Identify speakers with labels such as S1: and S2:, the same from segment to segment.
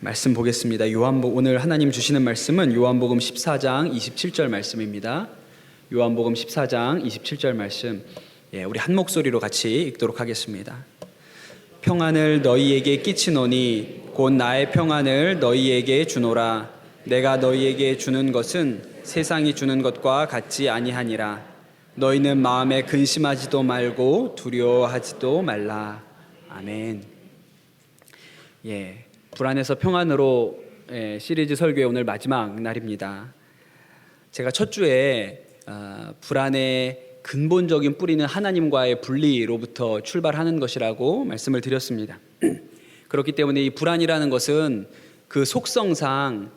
S1: 말씀 보겠습니다. 오늘 하나님 주시는 말씀은 요한복음 14장 27절 말씀입니다. 요한복음 14장 27절 말씀, 우리 한 목소리로 같이 읽도록 하겠습니다. 평안을 너희에게 끼치노니 곧 나의 평안을 너희에게 주노라. 내가 너희에게 주는 것은 세상이 주는 것과 같지 아니하니라. 너희는 마음에 근심하지도 말고 두려워하지도 말라. 아멘. 불안에서 평안으로 시리즈 설교의 오늘 마지막 날입니다. 제가 첫 주에 불안의 근본적인 뿌리는 하나님과의 분리로부터 출발하는 것이라고 말씀을 드렸습니다. 그렇기 때문에 이 불안이라는 것은 그 속성상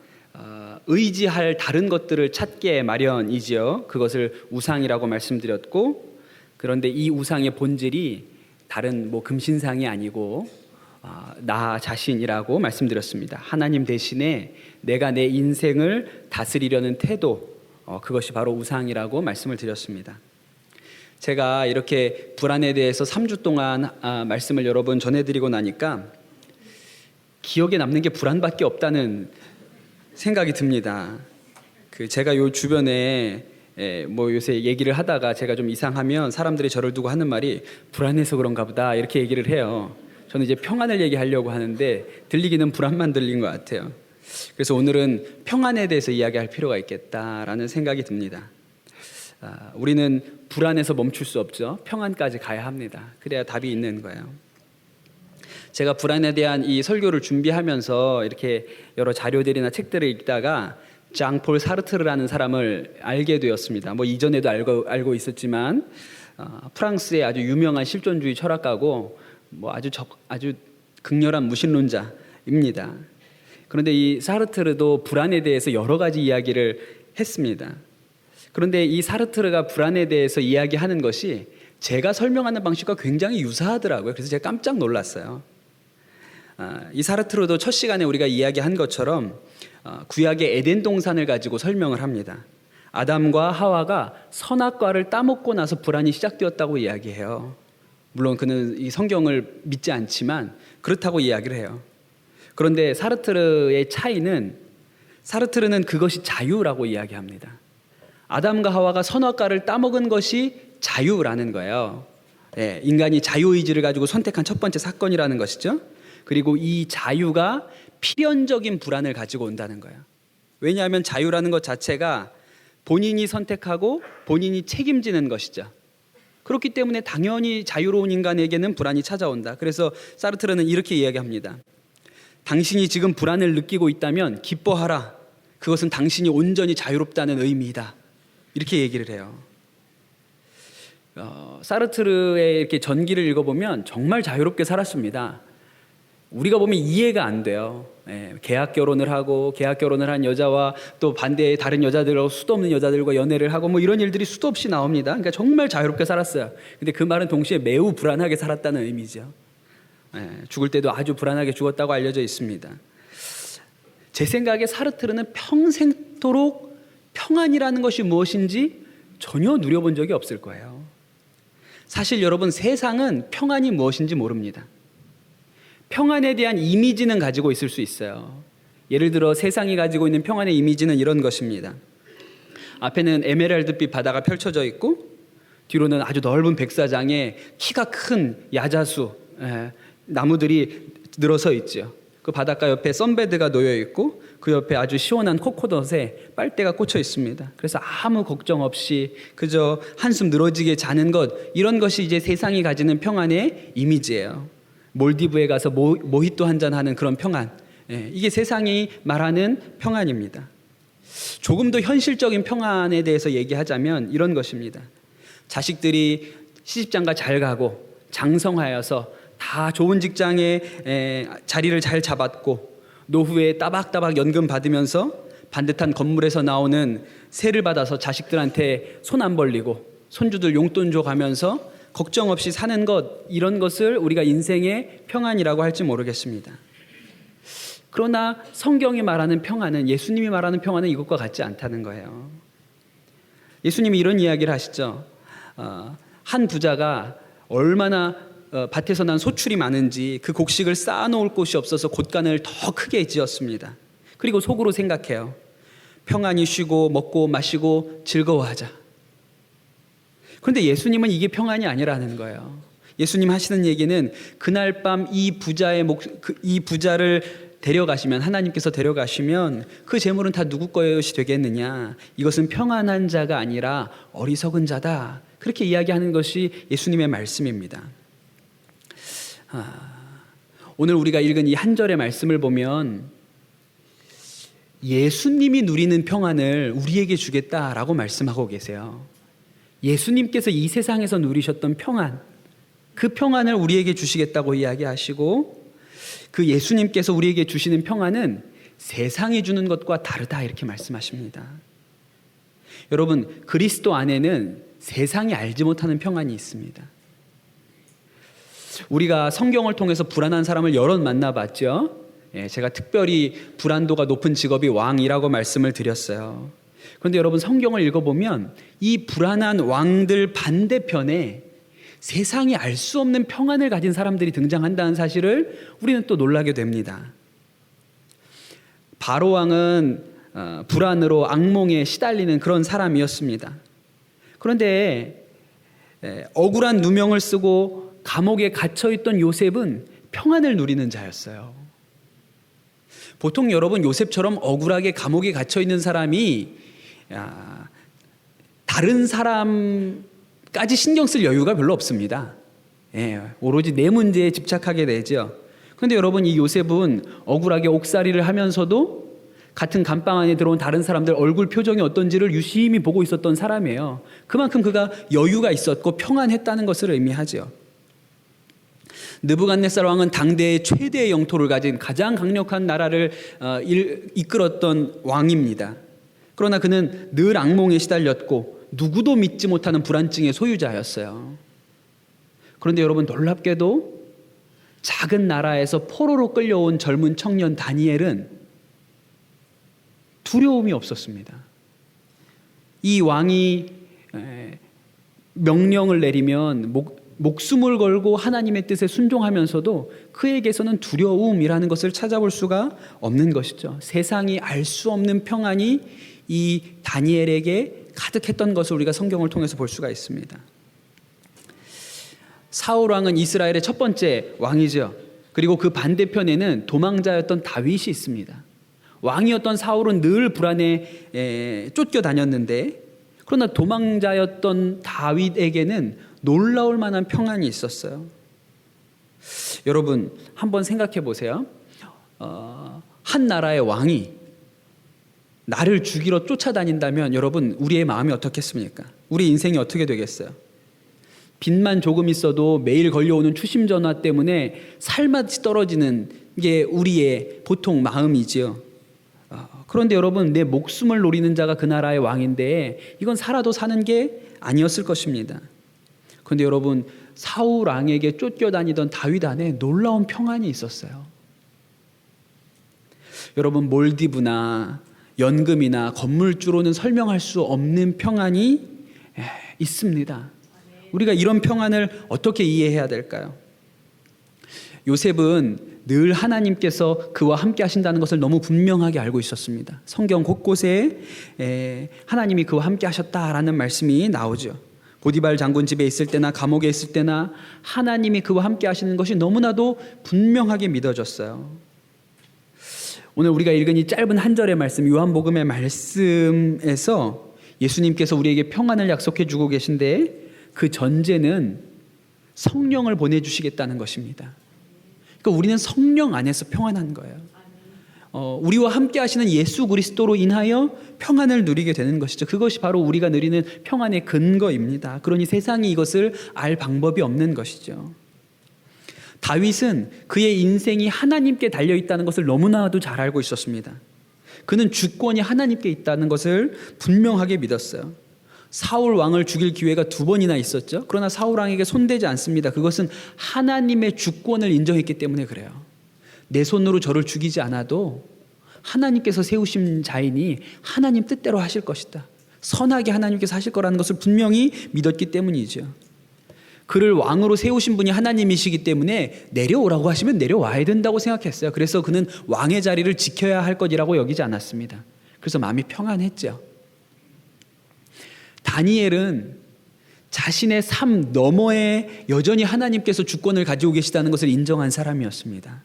S1: 의지할 다른 것들을 찾게 마련이지요. 그것을 우상이라고 말씀드렸고, 그런데 이 우상의 본질이 다른 금신상이 아니고 나 자신이라고 말씀드렸습니다. 하나님 대신에 내가 내 인생을 다스리려는 태도, 그것이 바로 우상이라고 말씀을 드렸습니다. 제가 이렇게 불안에 대해서 3주 동안 말씀을 여러 번 전해드리고 나니까 기억에 남는 게 불안밖에 없다는 생각이 듭니다. 제가 요 주변에 요새 얘기를 하다가 제가 좀 이상하면 사람들이 저를 두고 하는 말이 불안해서 그런가 보다 이렇게 얘기를 해요. 저는 이제 평안을 얘기하려고 하는데 들리기는 불안만 들린 것 같아요. 그래서 오늘은 평안에 대해서 이야기할 필요가 있겠다라는 생각이 듭니다. 우리는 불안에서 멈출 수 없죠. 평안까지 가야 합니다. 그래야 답이 있는 거예요. 제가 불안에 대한 이 설교를 준비하면서 이렇게 여러 자료들이나 책들을 읽다가 장폴 사르트르라는 사람을 알게 되었습니다. 이전에도 알고 있었지만 프랑스의 아주 유명한 실존주의 철학가고 아주 극렬한 무신론자입니다. 그런데 이 사르트르도 불안에 대해서 여러 가지 이야기를 했습니다. 그런데 이 사르트르가 불안에 대해서 이야기하는 것이 제가 설명하는 방식과 굉장히 유사하더라고요. 그래서 제가 깜짝 놀랐어요. 이 사르트르도 첫 시간에 우리가 이야기한 것처럼 구약의 에덴 동산을 가지고 설명을 합니다. 아담과 하와가 선악과를 따먹고 나서 불안이 시작되었다고 이야기해요. 물론 그는 이 성경을 믿지 않지만 그렇다고 이야기를 해요. 그런데 사르트르의 차이는, 사르트르는 그것이 자유라고 이야기합니다. 아담과 하와가 선악과를 따먹은 것이 자유라는 거예요. 인간이 자유의지를 가지고 선택한 첫 번째 사건이라는 것이죠. 그리고 이 자유가 필연적인 불안을 가지고 온다는 거예요. 왜냐하면 자유라는 것 자체가 본인이 선택하고 본인이 책임지는 것이죠. 그렇기 때문에 당연히 자유로운 인간에게는 불안이 찾아온다. 그래서 사르트르는 이렇게 이야기합니다. 당신이 지금 불안을 느끼고 있다면 기뻐하라. 그것은 당신이 온전히 자유롭다는 의미이다. 이렇게 얘기를 해요. 사르트르의 이렇게 전기를 읽어보면 정말 자유롭게 살았습니다. 우리가 보면 이해가 안 돼요. 계약 결혼을 하고 계약 결혼을 한 여자와 또 반대의 다른 여자들하고 수도 없는 여자들과 연애를 하고 이런 일들이 수도 없이 나옵니다. 그러니까 정말 자유롭게 살았어요. 근데 그 말은 동시에 매우 불안하게 살았다는 의미죠. 죽을 때도 아주 불안하게 죽었다고 알려져 있습니다. 제 생각에 사르트르는 평생토록 평안이라는 것이 무엇인지 전혀 누려본 적이 없을 거예요. 사실 여러분, 세상은 평안이 무엇인지 모릅니다. 평안에 대한 이미지는 가지고 있을 수 있어요. 예를 들어 세상이 가지고 있는 평안의 이미지는 이런 것입니다. 앞에는 에메랄드빛 바다가 펼쳐져 있고 뒤로는 아주 넓은 백사장에 키가 큰 야자수, 나무들이 늘어서 있죠. 그 바닷가 옆에 선베드가 놓여 있고 그 옆에 아주 시원한 코코넛에 빨대가 꽂혀 있습니다. 그래서 아무 걱정 없이 그저 한숨 늘어지게 자는 것, 이런 것이 이제 세상이 가지는 평안의 이미지예요. 몰디브에 가서 모히또 한잔하는 그런 평안, 이게 세상이 말하는 평안입니다. 조금 더 현실적인 평안에 대해서 얘기하자면 이런 것입니다. 자식들이 시집장가 잘 가고 장성하여서 다 좋은 직장에 자리를 잘 잡았고 노후에 따박따박 연금 받으면서 반듯한 건물에서 나오는 세를 받아서 자식들한테 손 안 벌리고 손주들 용돈 줘가면서 걱정 없이 사는 것, 이런 것을 우리가 인생의 평안이라고 할지 모르겠습니다. 그러나 성경이 말하는 평안은, 예수님이 말하는 평안은 이것과 같지 않다는 거예요. 예수님이 이런 이야기를 하시죠. 한 부자가 얼마나 밭에서 난 소출이 많은지 그 곡식을 쌓아놓을 곳이 없어서 곳간을 더 크게 지었습니다. 그리고 속으로 생각해요. 평안히 쉬고 먹고 마시고 즐거워하자. 그런데 예수님은 이게 평안이 아니라는 거예요. 예수님 하시는 얘기는 그날 밤 이 부자를 데려가시면, 하나님께서 데려가시면 그 재물은 다 누구 것이 되겠느냐. 이것은 평안한 자가 아니라 어리석은 자다. 그렇게 이야기하는 것이 예수님의 말씀입니다. 오늘 우리가 읽은 이 한 절의 말씀을 보면 예수님이 누리는 평안을 우리에게 주겠다라고 말씀하고 계세요. 예수님께서 이 세상에서 누리셨던 평안, 그 평안을 우리에게 주시겠다고 이야기하시고, 그 예수님께서 우리에게 주시는 평안은 세상이 주는 것과 다르다, 이렇게 말씀하십니다. 여러분, 그리스도 안에는 세상이 알지 못하는 평안이 있습니다. 우리가 성경을 통해서 불안한 사람을 여럿 만나봤죠. 제가 특별히 불안도가 높은 직업이 왕이라고 말씀을 드렸어요. 그런데 여러분, 성경을 읽어보면 이 불안한 왕들 반대편에 세상이 알 수 없는 평안을 가진 사람들이 등장한다는 사실을 우리는 또 놀라게 됩니다. 바로 왕은 불안으로 악몽에 시달리는 그런 사람이었습니다. 그런데 억울한 누명을 쓰고 감옥에 갇혀있던 요셉은 평안을 누리는 자였어요. 보통 여러분, 요셉처럼 억울하게 감옥에 갇혀있는 사람이 다른 사람까지 신경 쓸 여유가 별로 없습니다. 오로지 내 문제에 집착하게 되죠. 그런데 여러분, 이 요셉은 억울하게 옥살이를 하면서도 같은 감방 안에 들어온 다른 사람들 얼굴 표정이 어떤지를 유심히 보고 있었던 사람이에요. 그만큼 그가 여유가 있었고 평안했다는 것을 의미하죠. 느부갓네살 왕은 당대의 최대의 영토를 가진 가장 강력한 나라를 이끌었던 왕입니다. 그러나 그는 늘 악몽에 시달렸고 누구도 믿지 못하는 불안증의 소유자였어요. 그런데 여러분, 놀랍게도 작은 나라에서 포로로 끌려온 젊은 청년 다니엘은 두려움이 없었습니다. 이 왕이 명령을 내리면 목숨을 걸고 하나님의 뜻에 순종하면서도 그에게서는 두려움이라는 것을 찾아볼 수가 없는 것이죠. 세상이 알 수 없는 평안이 이 다니엘에게 가득했던 것을 우리가 성경을 통해서 볼 수가 있습니다. 사울 왕은 이스라엘의 첫 번째 왕이죠. 그리고 그 반대편에는 도망자였던 다윗이 있습니다. 왕이었던 사울은 늘 불안에 쫓겨다녔는데, 그러나 도망자였던 다윗에게는 놀라울 만한 평안이 있었어요. 여러분, 한번 생각해 보세요. 한 나라의 왕이 나를 죽이러 쫓아다닌다면 여러분, 우리의 마음이 어떻겠습니까? 우리 인생이 어떻게 되겠어요? 빚만 조금 있어도 매일 걸려오는 추심 전화 때문에 살맛이 떨어지는 게 우리의 보통 마음이지요. 그런데 여러분, 내 목숨을 노리는 자가 그 나라의 왕인데 이건 살아도 사는 게 아니었을 것입니다. 그런데 여러분, 사울 왕에게 쫓겨다니던 다윗 안에 놀라운 평안이 있었어요. 여러분, 몰디브나 연금이나 건물주로는 설명할 수 없는 평안이 있습니다. 우리가 이런 평안을 어떻게 이해해야 될까요? 요셉은 늘 하나님께서 그와 함께 하신다는 것을 너무 분명하게 알고 있었습니다. 성경 곳곳에 하나님이 그와 함께 하셨다라는 말씀이 나오죠. 보디발 장군 집에 있을 때나 감옥에 있을 때나 하나님이 그와 함께 하시는 것이 너무나도 분명하게 믿어졌어요. 오늘 우리가 읽은 이 짧은 한 절의 말씀, 요한복음의 말씀에서 예수님께서 우리에게 평안을 약속해 주고 계신데 그 전제는 성령을 보내주시겠다는 것입니다. 그러니까 우리는 성령 안에서 평안한 거예요. 우리와 함께 하시는 예수 그리스도로 인하여 평안을 누리게 되는 것이죠. 그것이 바로 우리가 누리는 평안의 근거입니다. 그러니 세상이 이것을 알 방법이 없는 것이죠. 다윗은 그의 인생이 하나님께 달려있다는 것을 너무나도 잘 알고 있었습니다. 그는 주권이 하나님께 있다는 것을 분명하게 믿었어요. 사울 왕을 죽일 기회가 2번이나 있었죠. 그러나 사울 왕에게 손대지 않습니다. 그것은 하나님의 주권을 인정했기 때문에 그래요. 내 손으로 저를 죽이지 않아도 하나님께서 세우신 자이니 하나님 뜻대로 하실 것이다. 선하게 하나님께서 하실 거라는 것을 분명히 믿었기 때문이죠. 그를 왕으로 세우신 분이 하나님이시기 때문에 내려오라고 하시면 내려와야 된다고 생각했어요. 그래서 그는 왕의 자리를 지켜야 할 것이라고 여기지 않았습니다. 그래서 마음이 평안했죠. 다니엘은 자신의 삶 너머에 여전히 하나님께서 주권을 가지고 계시다는 것을 인정한 사람이었습니다.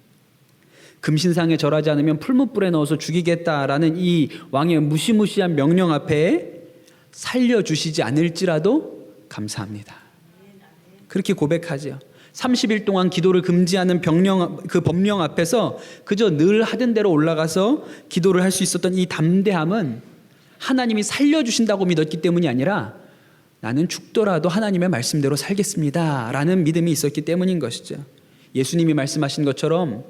S1: 금신상에 절하지 않으면 풀무불에 넣어서 죽이겠다라는 이 왕의 무시무시한 명령 앞에 살려주시지 않을지라도 감사합니다. 그렇게 고백하죠. 30일 동안 기도를 금지하는 그 법령 앞에서 그저 늘 하던 대로 올라가서 기도를 할 수 있었던 이 담대함은 하나님이 살려주신다고 믿었기 때문이 아니라 나는 죽더라도 하나님의 말씀대로 살겠습니다 라는 믿음이 있었기 때문인 것이죠. 예수님이 말씀하신 것처럼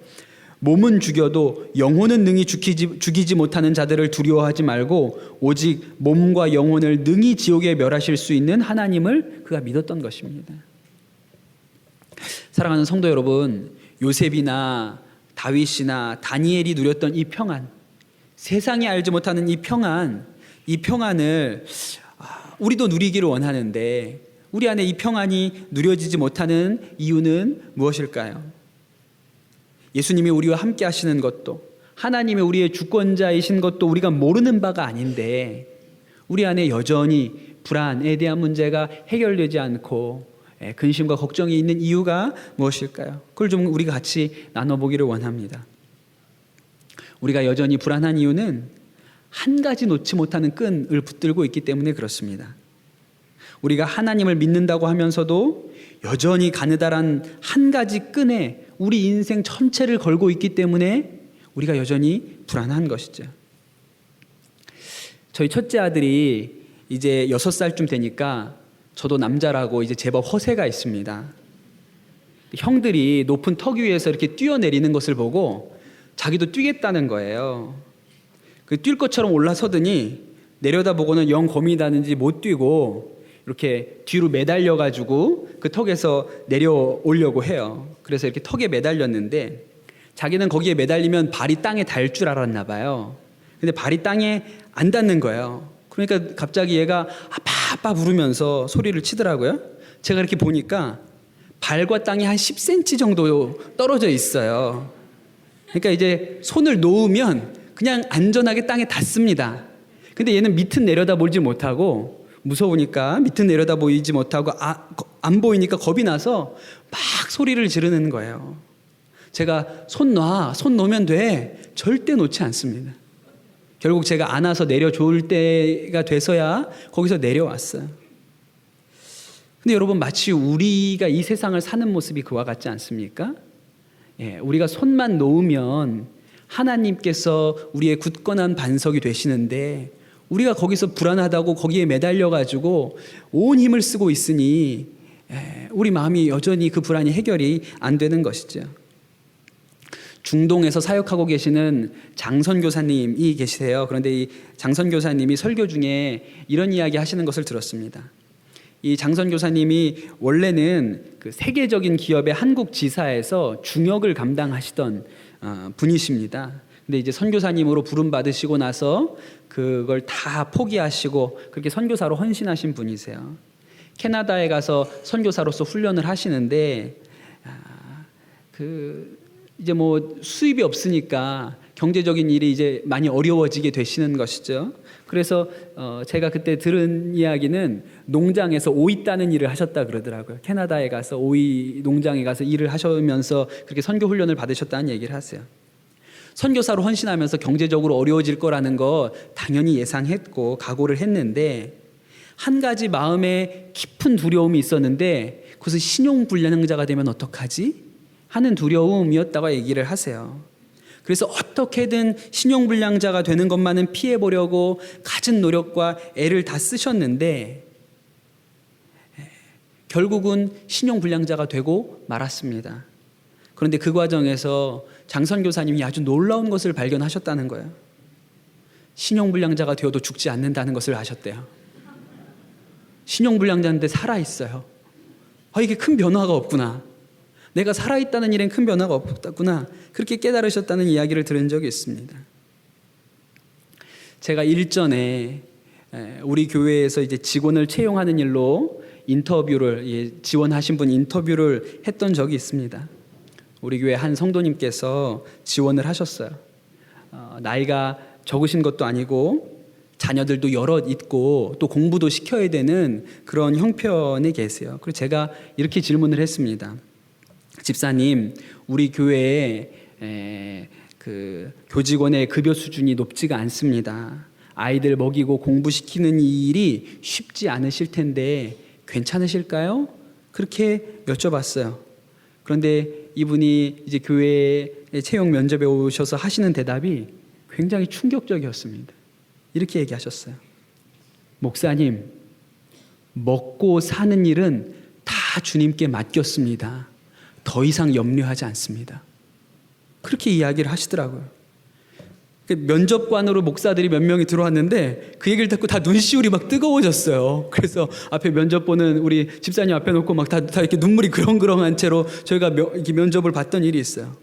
S1: 몸은 죽여도 영혼은 능히 죽이지 못하는 자들을 두려워하지 말고 오직 몸과 영혼을 능히 지옥에 멸하실 수 있는 하나님을 그가 믿었던 것입니다. 사랑하는 성도 여러분, 요셉이나 다윗이나 다니엘이 누렸던 이 평안, 세상이 알지 못하는 이 평안을 우리도 누리기를 원하는데 우리 안에 이 평안이 누려지지 못하는 이유는 무엇일까요? 예수님이 우리와 함께 하시는 것도 하나님이 우리의 주권자이신 것도 우리가 모르는 바가 아닌데 우리 안에 여전히 불안에 대한 문제가 해결되지 않고 근심과 걱정이 있는 이유가 무엇일까요? 그걸 좀 우리가 같이 나눠보기를 원합니다. 우리가 여전히 불안한 이유는 한 가지 놓지 못하는 끈을 붙들고 있기 때문에 그렇습니다. 우리가 하나님을 믿는다고 하면서도 여전히 가느다란 한 가지 끈에 우리 인생 전체를 걸고 있기 때문에 우리가 여전히 불안한 것이죠. 저희 첫째 아들이 이제 6살쯤 되니까 저도 남자라고 이제 제법 허세가 있습니다. 형들이 높은 턱 위에서 이렇게 뛰어내리는 것을 보고 자기도 뛰겠다는 거예요. 뛸 것처럼 올라서더니 내려다보고는 영 겁이 나는지 못 뛰고 이렇게 뒤로 매달려가지고 그 턱에서 내려오려고 해요. 그래서 이렇게 턱에 매달렸는데 자기는 거기에 매달리면 발이 땅에 닿을 줄 알았나 봐요. 근데 발이 땅에 안 닿는 거예요. 그러니까 갑자기 얘가 아빠 부르면서 소리를 치더라고요. 제가 이렇게 보니까 발과 땅이 한 10cm 정도 떨어져 있어요. 그러니까 이제 손을 놓으면 그냥 안전하게 땅에 닿습니다. 근데 얘는 밑은 내려다보지 못하고 무서우니까 밑은 내려다보이지 못하고 안 보이니까 겁이 나서 막 소리를 지르는 거예요. 제가 손 놓으면 돼. 절대 놓지 않습니다. 결국 제가 안아서 내려줄 때가 돼서야 거기서 내려왔어요. 근데 여러분 마치 우리가 이 세상을 사는 모습이 그와 같지 않습니까? 우리가 손만 놓으면 하나님께서 우리의 굳건한 반석이 되시는데 우리가 거기서 불안하다고 거기에 매달려가지고 온 힘을 쓰고 있으니 우리 마음이 여전히 그 불안이 해결이 안 되는 것이죠. 중동에서 사역하고 계시는 장선교사님이 계시세요. 그런데 이 장선교사님이 설교 중에 이런 이야기 하시는 것을 들었습니다. 이 장선교사님이 원래는 그 세계적인 기업의 한국 지사에서 중역을 감당하시던 분이십니다. 근데 이제 선교사님으로 부름 받으시고 나서 그걸 다 포기하시고 그렇게 선교사로 헌신하신 분이세요. 캐나다에 가서 선교사로서 훈련을 하시는데 이제 뭐 수입이 없으니까 경제적인 일이 이제 많이 어려워지게 되시는 것이죠. 그래서 제가 그때 들은 이야기는 농장에서 오이 따는 일을 하셨다 그러더라고요. 캐나다에 가서 오이 농장에 가서 일을 하시면서 그렇게 선교 훈련을 받으셨다는 얘기를 하세요. 선교사로 헌신하면서 경제적으로 어려워질 거라는 거 당연히 예상했고 각오를 했는데 한 가지 마음에 깊은 두려움이 있었는데 그것은 신용불량자가 되면 어떡하지? 하는 두려움이었다고 얘기를 하세요. 그래서 어떻게든 신용불량자가 되는 것만은 피해보려고 갖은 노력과 애를 다 쓰셨는데 결국은 신용불량자가 되고 말았습니다. 그런데 그 과정에서 장선교사님이 아주 놀라운 것을 발견하셨다는 거예요. 신용불량자가 되어도 죽지 않는다는 것을 아셨대요. 신용불량자인데 살아있어요. 이게 큰 변화가 없구나. 내가 살아있다는 일엔 큰 변화가 없구나. 그렇게 깨달으셨다는 이야기를 들은 적이 있습니다. 제가 일전에 우리 교회에서 이제 직원을 채용하는 일로 인터뷰를 지원하신 분 인터뷰를 했던 적이 있습니다. 우리 교회 한 성도님께서 지원을 하셨어요. 나이가 적으신 것도 아니고 자녀들도 여럿 있고 또 공부도 시켜야 되는 그런 형편에 계세요. 그래서 제가 이렇게 질문을 했습니다. 집사님, 우리 교회에 그 교직원의 급여 수준이 높지가 않습니다. 아이들 먹이고 공부시키는 일이 쉽지 않으실 텐데 괜찮으실까요? 그렇게 여쭤봤어요. 그런데 이분이 이제 교회에 채용 면접에 오셔서 하시는 대답이 굉장히 충격적이었습니다. 이렇게 얘기하셨어요. 목사님, 먹고 사는 일은 다 주님께 맡겼습니다. 더 이상 염려하지 않습니다. 그렇게 이야기를 하시더라고요. 면접관으로 목사들이 몇 명이 들어왔는데 그 얘기를 듣고 다 눈시울이 막 뜨거워졌어요. 그래서 앞에 면접 보는 우리 집사님 앞에 놓고 막 다 이렇게 눈물이 그렁그렁한 채로 저희가 이렇게 면접을 봤던 일이 있어요.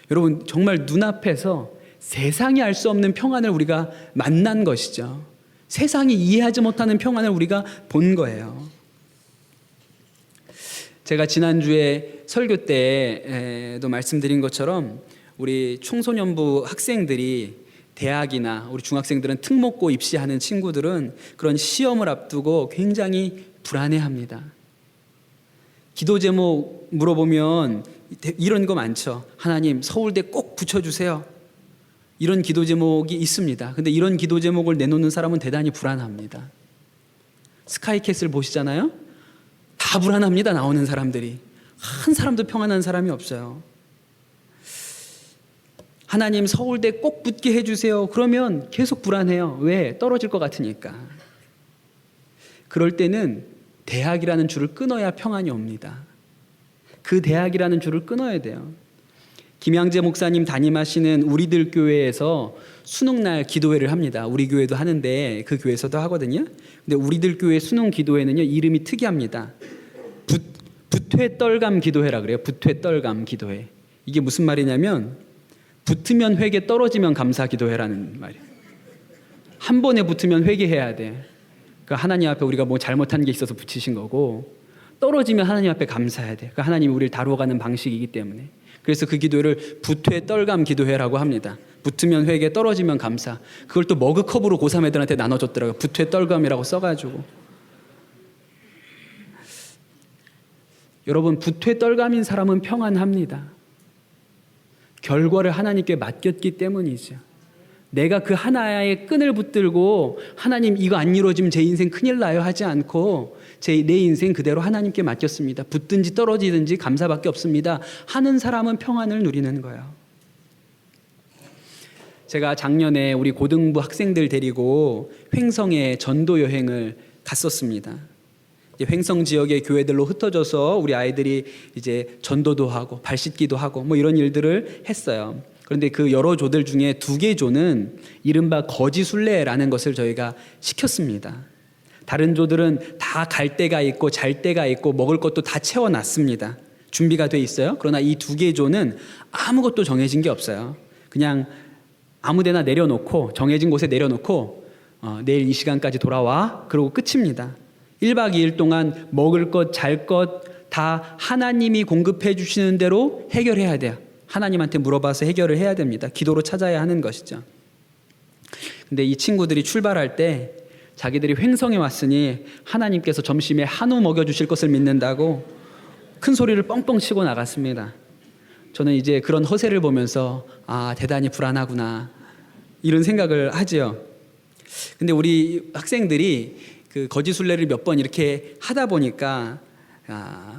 S1: 여러분, 정말 눈앞에서 세상이 알 수 없는 평안을 우리가 만난 것이죠. 세상이 이해하지 못하는 평안을 우리가 본 거예요. 제가 지난주에 설교 때도 말씀드린 것처럼 우리 청소년부 학생들이 대학이나 우리 중학생들은 특목고 입시하는 친구들은 그런 시험을 앞두고 굉장히 불안해합니다. 기도 제목 물어보면 이런 거 많죠. 하나님, 서울대 꼭 붙여주세요. 이런 기도 제목이 있습니다. 근데 이런 기도 제목을 내놓는 사람은 대단히 불안합니다. 스카이캐슬 보시잖아요. 다 불안합니다. 나오는 사람들이. 한 사람도 평안한 사람이 없어요. 하나님, 서울대 꼭 붙게 해주세요. 그러면 계속 불안해요. 왜? 떨어질 것 같으니까. 그럴 때는 대학이라는 줄을 끊어야 평안이 옵니다. 그 대학이라는 줄을 끊어야 돼요. 김양재 목사님 담임하시는 우리들 교회에서 수능날 기도회를 합니다. 우리 교회도 하는데 그 교회에서도 하거든요. 근데 우리들 교회 수능 기도회는요, 이름이 특이합니다. 부퇴떨감 기도회라 그래요. 부퇴떨감 기도회. 이게 무슨 말이냐면 붙으면 회개, 떨어지면 감사 기도회라는 말이에요. 한 번에 붙으면 회개해야 돼. 그 하나님 앞에 우리가 뭐 잘못한 게 있어서 붙이신 거고, 떨어지면 하나님 앞에 감사해야 돼. 그 하나님이 우리를 다루어가는 방식이기 때문에. 그래서 그 기도회를 부퇴떨감 기도회라고 합니다. 붙으면 회개, 떨어지면 감사. 그걸 또 머그컵으로 고3 애들한테 나눠줬더라고요. 부퇴떨감이라고 써가지고. 여러분, 부퇴떨감인 사람은 평안합니다. 결과를 하나님께 맡겼기 때문이죠. 내가 그 하나의 끈을 붙들고 하나님, 이거 안 이루어지면 제 인생 큰일 나요 하지 않고 내 인생 그대로 하나님께 맡겼습니다. 붙든지 떨어지든지 감사밖에 없습니다 하는 사람은 평안을 누리는 거예요. 제가 작년에 우리 고등부 학생들 데리고 횡성에 전도 여행을 갔었습니다. 횡성 지역의 교회들로 흩어져서 우리 아이들이 이제 전도도 하고 발 씻기도 하고 뭐 이런 일들을 했어요. 그런데 그 여러 조들 중에 2개 조는 이른바 거지 순례라는 것을 저희가 시켰습니다. 다른 조들은 다 갈 데가 있고 잘 데가 있고 먹을 것도 다 채워놨습니다. 준비가 돼 있어요. 그러나 이 2개 조는 아무것도 정해진 게 없어요. 그냥 아무데나 내려놓고, 정해진 곳에 내려놓고 내일 이 시간까지 돌아와, 그러고 끝입니다. 1박 2일 동안 먹을 것, 잘 것 다 하나님이 공급해 주시는 대로 해결해야 돼요. 하나님한테 물어봐서 해결을 해야 됩니다. 기도로 찾아야 하는 것이죠. 근데 이 친구들이 출발할 때 자기들이 횡성에 왔으니 하나님께서 점심에 한우 먹여주실 것을 믿는다고 큰 소리를 뻥뻥 치고 나갔습니다. 저는 이제 그런 허세를 보면서 대단히 불안하구나 이런 생각을 하지요. 근데 우리 학생들이 그 거지 순례를 몇 번 이렇게 하다 보니까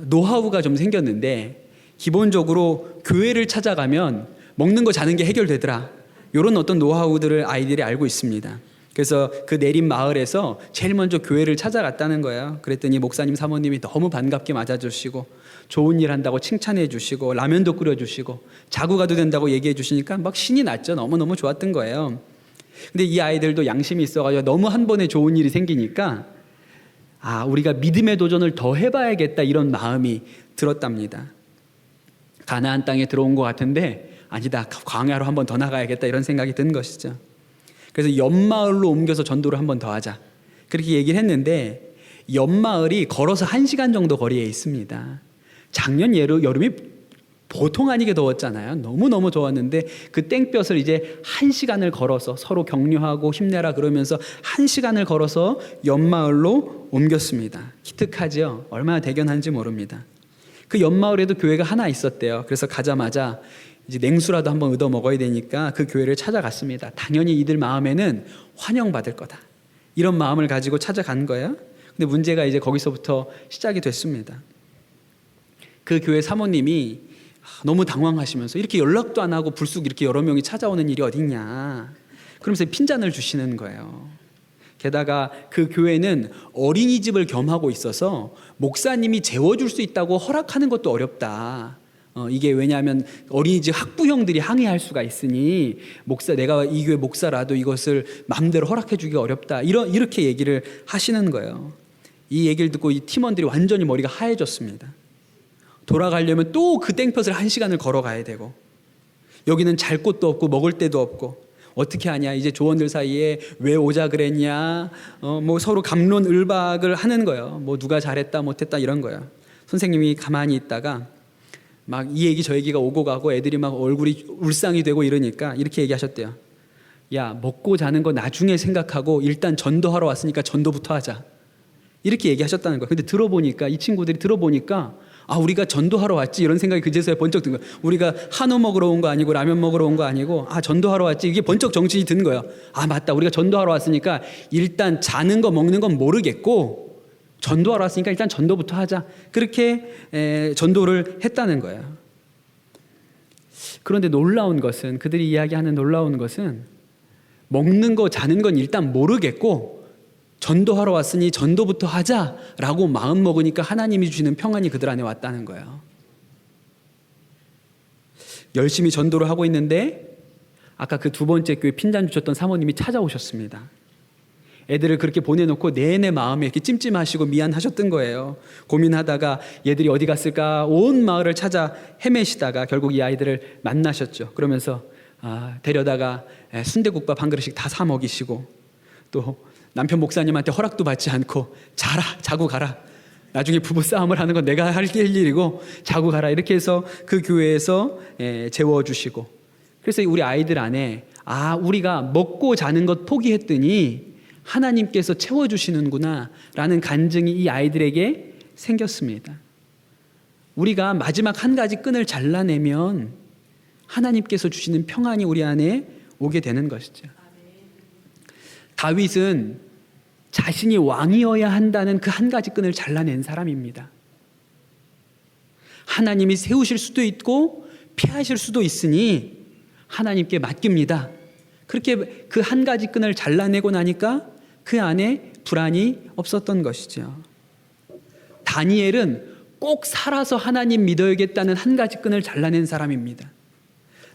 S1: 노하우가 좀 생겼는데, 기본적으로 교회를 찾아가면 먹는 거 자는 게 해결되더라, 이런 어떤 노하우들을 아이들이 알고 있습니다. 그래서 그 내린 마을에서 제일 먼저 교회를 찾아갔다는 거예요. 그랬더니 목사님 사모님이 너무 반갑게 맞아주시고 좋은 일 한다고 칭찬해 주시고 라면도 끓여주시고 자고 가도 된다고 얘기해 주시니까 막 신이 났죠. 너무너무 좋았던 거예요. 근데 이 아이들도 양심이 있어가지고 너무 한 번에 좋은 일이 생기니까 우리가 믿음의 도전을 더 해봐야겠다, 이런 마음이 들었답니다. 가나안 땅에 들어온 것 같은데 아니다, 광야로 한 번 더 나가야겠다, 이런 생각이 든 것이죠. 그래서 옆마을로 옮겨서 전도를 한 번 더 하자, 그렇게 얘기를 했는데 옆마을이 걸어서 1시간 정도 거리에 있습니다. 작년 여름이 보통 아니게 더웠잖아요. 너무너무 더웠는데 그 땡볕을 이제 1시간을 걸어서 서로 격려하고 힘내라 그러면서 1시간을 걸어서 옆마을로 옮겼습니다. 기특하죠? 얼마나 대견한지 모릅니다. 그 옆마을에도 교회가 하나 있었대요. 그래서 가자마자 이제 냉수라도 한번 얻어 먹어야 되니까 그 교회를 찾아갔습니다. 당연히 이들 마음에는 환영받을 거다, 이런 마음을 가지고 찾아간 거예요. 근데 문제가 이제 거기서부터 시작이 됐습니다. 그 교회 사모님이 너무 당황하시면서 이렇게 연락도 안 하고 불쑥 이렇게 여러 명이 찾아오는 일이 어딨냐, 그러면서 핀잔을 주시는 거예요. 게다가 그 교회는 어린이집을 겸하고 있어서 목사님이 재워줄 수 있다고 허락하는 것도 어렵다. 이게 왜냐하면 어린이집 학부형들이 항의할 수가 있으니 내가 이 교회 목사라도 이것을 마음대로 허락해 주기가 어렵다, 이렇게 얘기를 하시는 거예요. 이 얘기를 듣고 이 팀원들이 완전히 머리가 하얘졌습니다. 돌아가려면 또 그 땡볕을 1시간을 걸어가야 되고, 여기는 잘 곳도 없고 먹을 데도 없고, 어떻게 하냐, 이제 조원들 사이에 왜 오자 그랬냐, 뭐 서로 갑론을박을 하는 거예요. 뭐 누가 잘했다 못했다 이런 거예요. 선생님이 가만히 있다가 막 이 얘기 저 얘기가 오고 가고 애들이 막 얼굴이 울상이 되고 이러니까 이렇게 얘기하셨대요. 야, 먹고 자는 거 나중에 생각하고 일단 전도하러 왔으니까 전도부터 하자, 이렇게 얘기하셨다는 거예요. 근데 들어보니까, 이 친구들이 들어보니까, 우리가 전도하러 왔지, 이런 생각이 그제서야 번쩍 든 거예요. 우리가 한우 먹으러 온 거 아니고 라면 먹으러 온 거 아니고 전도하러 왔지, 이게 번쩍 정신이 든 거예요. 맞다, 우리가 전도하러 왔으니까 일단 자는 거 먹는 건 모르겠고 전도하러 왔으니까 일단 전도부터 하자, 그렇게 전도를 했다는 거예요. 그런데 놀라운 것은, 그들이 이야기하는 놀라운 것은, 먹는 거 자는 건 일단 모르겠고 전도하러 왔으니 전도부터 하자라고 마음 먹으니까 하나님이 주시는 평안이 그들 안에 왔다는 거예요. 열심히 전도를 하고 있는데 아까 그 두 번째 교회 핀잔 주셨던 사모님이 찾아오셨습니다. 애들을 그렇게 보내놓고 내내 마음에 이렇게 찜찜하시고 미안하셨던 거예요. 고민하다가 얘들이 어디 갔을까 온 마을을 찾아 헤매시다가 결국 이 아이들을 만나셨죠. 그러면서 데려다가 순대국밥 한 그릇씩 다 사 먹이시고, 또 남편 목사님한테 허락도 받지 않고 자고 가라, 나중에 부부 싸움을 하는 건 내가 할 일이고 자고 가라, 이렇게 해서 그 교회에서 재워주시고, 그래서 우리 아이들 안에 우리가 먹고 자는 것 포기했더니 하나님께서 채워주시는구나 라는 간증이 이 아이들에게 생겼습니다. 우리가 마지막 한 가지 끈을 잘라내면 하나님께서 주시는 평안이 우리 안에 오게 되는 것이죠. 다윗은 자신이 왕이어야 한다는 그 한 가지 끈을 잘라낸 사람입니다. 하나님이 세우실 수도 있고 피하실 수도 있으니 하나님께 맡깁니다. 그렇게 그 한 가지 끈을 잘라내고 나니까 그 안에 불안이 없었던 것이죠. 다니엘은 꼭 살아서 하나님 믿어야겠다는 한 가지 끈을 잘라낸 사람입니다.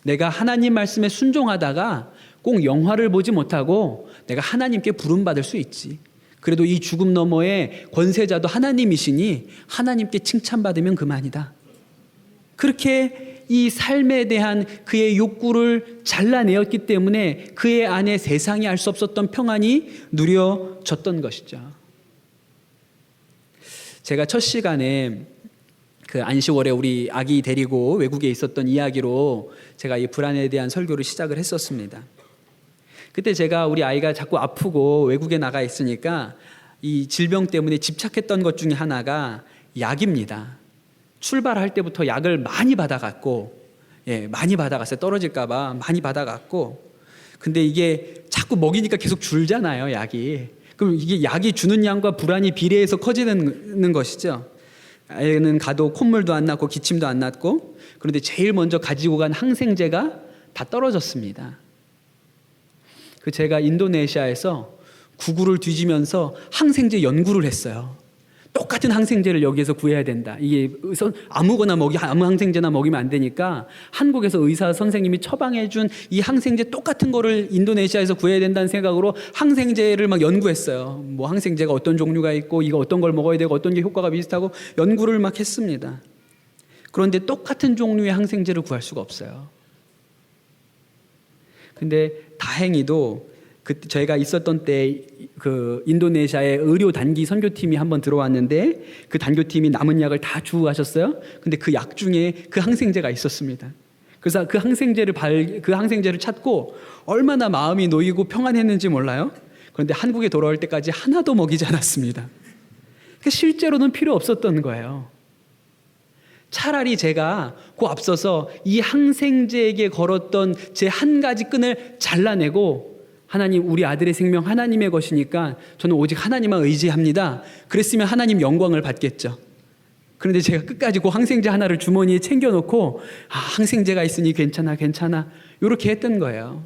S1: 내가 하나님 말씀에 순종하다가 꼭 영화를 보지 못하고 내가 하나님께 부름받을 수 있지, 그래도 이 죽음 너머의 권세자도 하나님이시니 하나님께 칭찬받으면 그만이다. 그렇게 이 삶에 대한 그의 욕구를 잘라내었기 때문에 그의 안에 세상이 알 수 없었던 평안이 누려졌던 것이죠. 제가 첫 시간에 그 안식월에 우리 아기 데리고 외국에 있었던 이야기로 제가 이 불안에 대한 설교를 시작을 했었습니다. 그때 제가 우리 아이가 자꾸 아프고 외국에 나가 있으니까 이 질병 때문에 집착했던 것 중에 하나가 약입니다. 출발할 때부터 약을 많이 받아갔고, 많이 받아갔어요. 떨어질까 봐 많이 받아갔고, 근데 이게 자꾸 먹이니까 계속 줄잖아요, 약이. 그럼 이게 약이 주는 양과 불안이 비례해서 커지는 것이죠. 애는 가도 콧물도 안 났고 기침도 안 났고, 그런데 제일 먼저 가지고 간 항생제가 다 떨어졌습니다. 제가 인도네시아에서 구글을 뒤지면서 항생제 연구를 했어요. 똑같은 항생제를 여기에서 구해야 된다. 이게 아무 항생제나 먹이면 안 되니까 한국에서 의사 선생님이 처방해 준 이 항생제 똑같은 거를 인도네시아에서 구해야 된다는 생각으로 항생제를 막 연구했어요. 뭐 항생제가 어떤 종류가 있고 이거 어떤 걸 먹어야 되고 어떤 게 효과가 비슷하고 연구를 막 했습니다. 그런데 똑같은 종류의 항생제를 구할 수가 없어요. 근데 다행히도 그때 저희가 있었던 때 그 인도네시아의 의료 단기 선교팀이 한번 들어왔는데 그 단교팀이 남은 약을 다 주고 가셨어요. 근데 그 약 중에 그 항생제가 있었습니다. 그래서 그 항생제를 찾고 얼마나 마음이 놓이고 평안했는지 몰라요. 그런데 한국에 돌아올 때까지 하나도 먹이지 않았습니다. 그러니까 실제로는 필요 없었던 거예요. 차라리 제가 그 앞서서 이 항생제에게 걸었던 제 한 가지 끈을 잘라내고 하나님, 우리 아들의 생명 하나님의 것이니까 저는 오직 하나님만 의지합니다. 그랬으면 하나님 영광을 받겠죠. 그런데 제가 끝까지 그 항생제 하나를 주머니에 챙겨놓고 항생제가 있으니 괜찮아 이렇게 했던 거예요.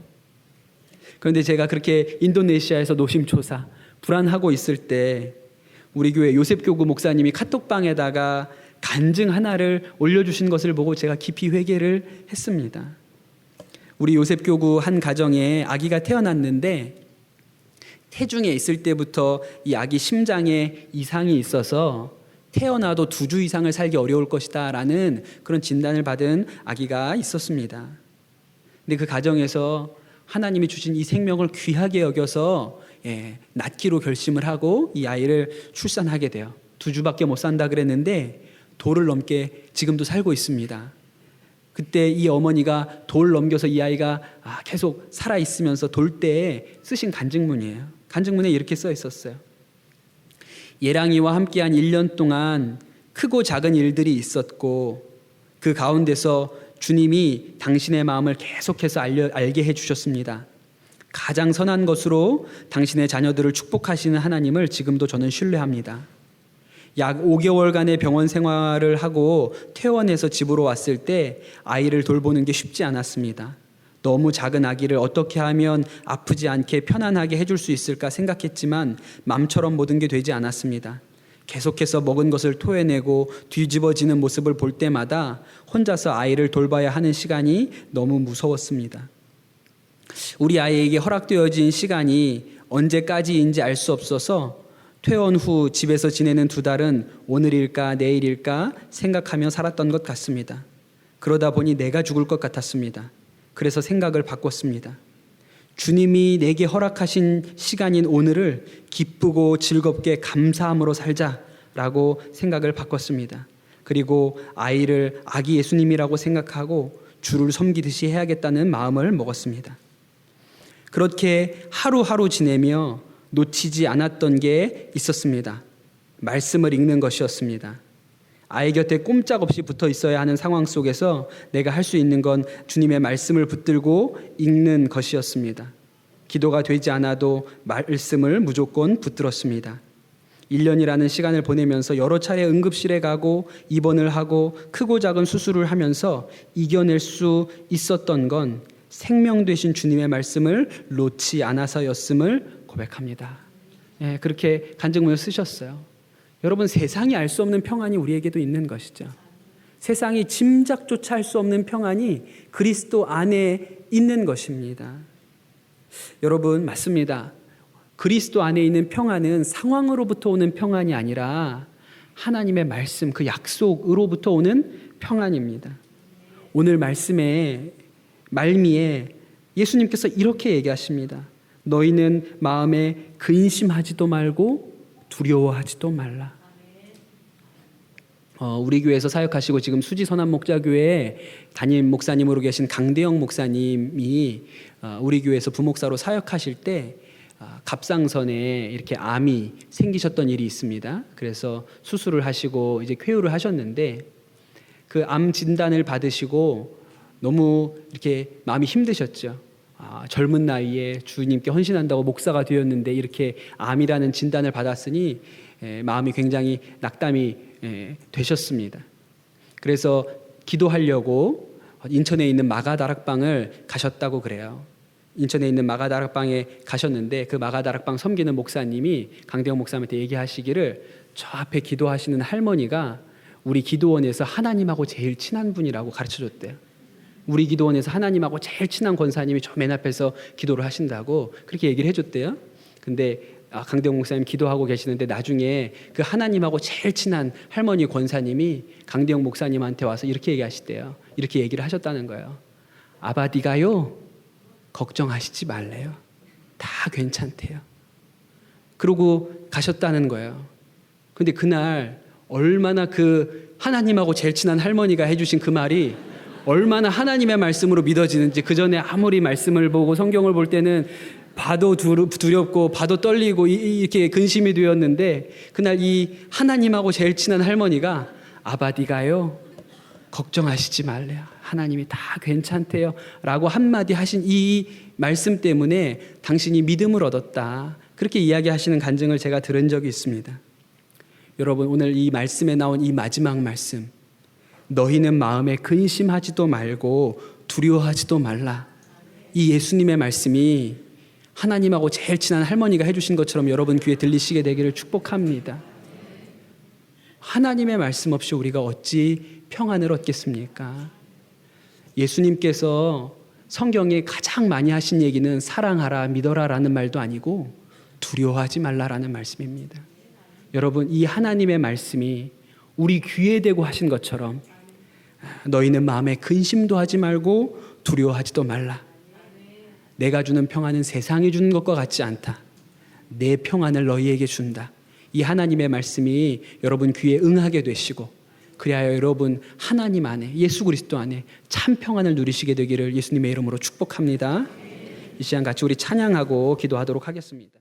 S1: 그런데 제가 그렇게 인도네시아에서 노심초사 불안하고 있을 때 우리 교회 요셉교구 목사님이 카톡방에다가 간증 하나를 올려주신 것을 보고 제가 깊이 회개를 했습니다. 우리 요셉교구 한 가정에 아기가 태어났는데 태중에 있을 때부터 이 아기 심장에 이상이 있어서 태어나도 2주 이상을 살기 어려울 것이다 라는 그런 진단을 받은 아기가 있었습니다. 근데 그 가정에서 하나님이 주신 이 생명을 귀하게 여겨서 낳기로 결심을 하고 이 아이를 출산하게 돼요. 2주밖에 못 산다 그랬는데 돌을 넘게 지금도 살고 있습니다. 그때 이 어머니가 돌 넘겨서 이 아이가 계속 살아있으면서 돌 때에 쓰신 간증문이에요. 간증문에 이렇게 써 있었어요. 예랑이와 함께한 1년 동안 크고 작은 일들이 있었고 그 가운데서 주님이 당신의 마음을 계속해서 알게 해주셨습니다. 가장 선한 것으로 당신의 자녀들을 축복하시는 하나님을 지금도 저는 신뢰합니다. 약 5개월간의 병원 생활을 하고 퇴원해서 집으로 왔을 때 아이를 돌보는 게 쉽지 않았습니다. 너무 작은 아기를 어떻게 하면 아프지 않게 편안하게 해줄 수 있을까 생각했지만 마음처럼 모든 게 되지 않았습니다. 계속해서 먹은 것을 토해내고 뒤집어지는 모습을 볼 때마다 혼자서 아이를 돌봐야 하는 시간이 너무 무서웠습니다. 우리 아이에게 허락되어진 시간이 언제까지인지 알 수 없어서 퇴원 후 집에서 지내는 2달은 오늘일까 내일일까 생각하며 살았던 것 같습니다. 그러다 보니 내가 죽을 것 같았습니다. 그래서 생각을 바꿨습니다. 주님이 내게 허락하신 시간인 오늘을 기쁘고 즐겁게 감사함으로 살자라고 생각을 바꿨습니다. 그리고 아이를 아기 예수님이라고 생각하고 주를 섬기듯이 해야겠다는 마음을 먹었습니다. 그렇게 하루하루 지내며 놓치지 않았던 게 있었습니다. 말씀을 읽는 것이었습니다. 아이 곁에 꼼짝없이 붙어 있어야 하는 상황 속에서 내가 할 수 있는 건 주님의 말씀을 붙들고 읽는 것이었습니다. 기도가 되지 않아도 말씀을 무조건 붙들었습니다. 1년이라는 시간을 보내면서 여러 차례 응급실에 가고 입원을 하고 크고 작은 수술을 하면서 이겨낼 수 있었던 건 생명 되신 주님의 말씀을 놓지 않아서였음을 고백합니다. 그렇게 간증문을 쓰셨어요. 여러분, 세상이 알 수 없는 평안이 우리에게도 있는 것이죠. 세상이 짐작조차 할 수 없는 평안이 그리스도 안에 있는 것입니다. 여러분, 맞습니다. 그리스도 안에 있는 평안은 상황으로부터 오는 평안이 아니라 하나님의 말씀, 그 약속으로부터 오는 평안입니다. 오늘 말씀의 말미에 예수님께서 이렇게 얘기하십니다. 너희는 마음에 근심하지도 말고 두려워하지도 말라. 우리 교회에서 사역하시고 지금 수지선한 목자교회에 담임 목사님으로 계신 강대영 목사님이 우리 교회에서 부목사로 사역하실 때 갑상선에 이렇게 암이 생기셨던 일이 있습니다. 그래서 수술을 하시고 이제 쾌유를 하셨는데 그 암 진단을 받으시고 너무 이렇게 마음이 힘드셨죠. 젊은 나이에 주님께 헌신한다고 목사가 되었는데 이렇게 암이라는 진단을 받았으니 마음이 굉장히 낙담이 되셨습니다. 그래서 기도하려고 인천에 있는 마가다락방을 가셨다고 그래요. 인천에 있는 마가다락방에 가셨는데 그 마가다락방 섬기는 목사님이 강대영 목사님한테 얘기하시기를 저 앞에 기도하시는 할머니가 우리 기도원에서 하나님하고 제일 친한 분이라고 가르쳐줬대요. 우리 기도원에서 하나님하고 제일 친한 권사님이 저 맨 앞에서 기도를 하신다고 그렇게 얘기를 해줬대요. 근데 강대영 목사님 기도하고 계시는데 나중에 그 하나님하고 제일 친한 할머니 권사님이 강대영 목사님한테 와서 이렇게 얘기하시대요. 이렇게 얘기를 하셨다는 거예요. 아바디가요 걱정하시지 말래요. 다 괜찮대요. 그러고 가셨다는 거예요. 근데 그날 얼마나 그 하나님하고 제일 친한 할머니가 해주신 그 말이 얼마나 하나님의 말씀으로 믿어지는지, 그 전에 아무리 말씀을 보고 성경을 볼 때는 봐도 두렵고 봐도 떨리고 이렇게 근심이 되었는데, 그날 이 하나님하고 제일 친한 할머니가 아바디가요, 걱정하시지 말래요. 하나님이 다 괜찮대요. 라고 한마디 하신 이 말씀 때문에 당신이 믿음을 얻었다. 그렇게 이야기하시는 간증을 제가 들은 적이 있습니다. 여러분, 오늘 이 말씀에 나온 이 마지막 말씀, 너희는 마음에 근심하지도 말고 두려워하지도 말라. 이 예수님의 말씀이 하나님하고 제일 친한 할머니가 해주신 것처럼 여러분 귀에 들리시게 되기를 축복합니다. 하나님의 말씀 없이 우리가 어찌 평안을 얻겠습니까? 예수님께서 성경에 가장 많이 하신 얘기는 사랑하라, 믿어라라는 말도 아니고 두려워하지 말라라는 말씀입니다. 여러분, 이 하나님의 말씀이 우리 귀에 대고 하신 것처럼 너희는 마음에 근심도 하지 말고 두려워하지도 말라. 내가 주는 평안은 세상이 주는 것과 같지 않다. 내 평안을 너희에게 준다. 이 하나님의 말씀이 여러분 귀에 응하게 되시고, 그리하여 여러분 하나님 안에, 예수 그리스도 안에 참 평안을 누리시게 되기를 예수님의 이름으로 축복합니다. 이 시간 같이 우리 찬양하고 기도하도록 하겠습니다.